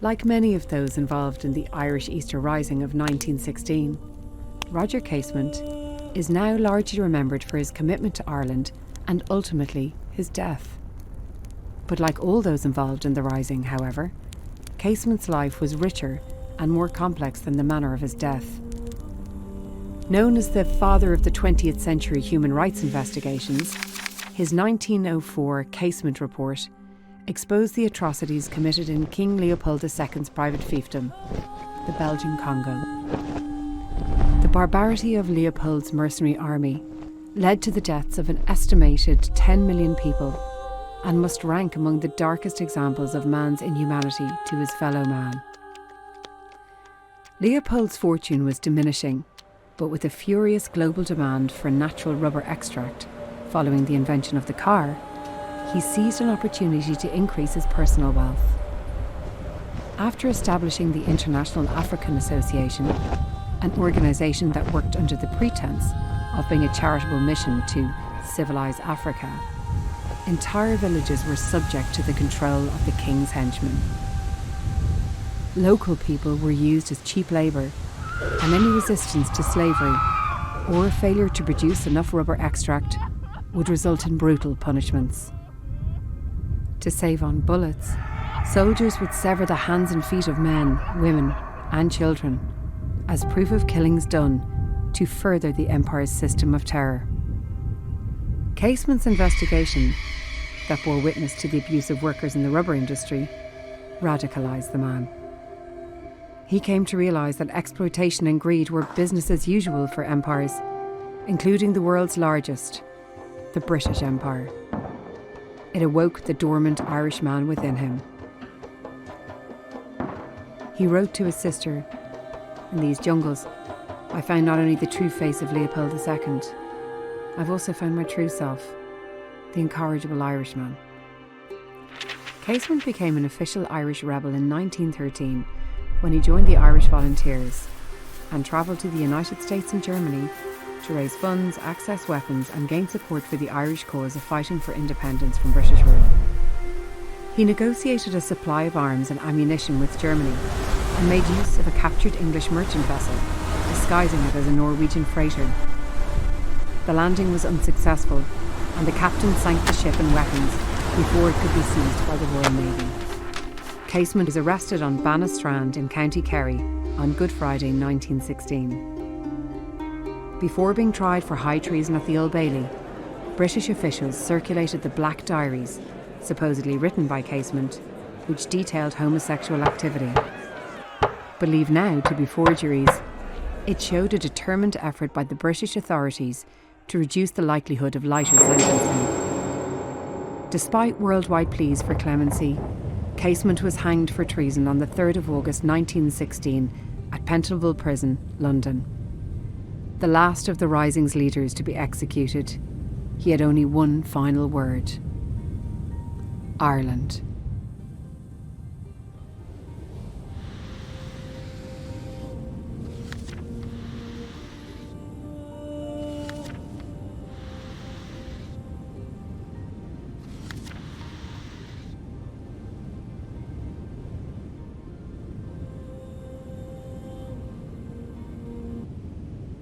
Like many of those involved in the Irish Easter Rising of 1916, Roger Casement is now largely remembered for his commitment to Ireland and ultimately his death. But like all those involved in the Rising, however, Casement's life was richer and more complex than the manner of his death. Known as the father of the 20th century human rights investigations, his 1904 Casement report exposed the atrocities committed in King Leopold II's private fiefdom, the Belgian Congo. The barbarity of Leopold's mercenary army led to the deaths of an estimated 10 million people and must rank among the darkest examples of man's inhumanity to his fellow man. Leopold's fortune was diminishing, but with a furious global demand for natural rubber extract following the invention of the car, he seized an opportunity to increase his personal wealth. After establishing the International African Association, an organisation that worked under the pretense of being a charitable mission to civilise Africa, entire villages were subject to the control of the king's henchmen. Local people were used as cheap labour, and any resistance to slavery or failure to produce enough rubber extract would result in brutal punishments. To save on bullets, soldiers would sever the hands and feet of men, women, and children as proof of killings done to further the Empire's system of terror. Casement's investigation, that bore witness to the abuse of workers in the rubber industry, radicalised the man. He came to realise that exploitation and greed were business as usual for empires, including the world's largest, the British Empire. It awoke the dormant Irish man within him. He wrote to his sister, "In these jungles, I found not only the true face of Leopold II, I've also found my true self, the incorrigible Irishman." Casement became an official Irish rebel in 1913 when he joined the Irish Volunteers and travelled to the United States and Germany to raise funds, access weapons and gain support for the Irish cause of fighting for independence from British rule. He negotiated a supply of arms and ammunition with Germany and made use of a captured English merchant vessel, disguising it as a Norwegian freighter. The landing was unsuccessful and the captain sank the ship and weapons before it could be seized by the Royal Navy. Casement was arrested on Bannastrand in County Kerry on Good Friday 1916. Before being tried for high treason at the Old Bailey, British officials circulated the Black Diaries, supposedly written by Casement, which detailed homosexual activity. Believed now to be forgeries, it showed a determined effort by the British authorities to reduce the likelihood of lighter sentencing. Despite worldwide pleas for clemency, Casement was hanged for treason on the 3rd of August 1916 at Pentonville Prison, London. The last of the Rising's leaders to be executed, he had only one final word: Ireland.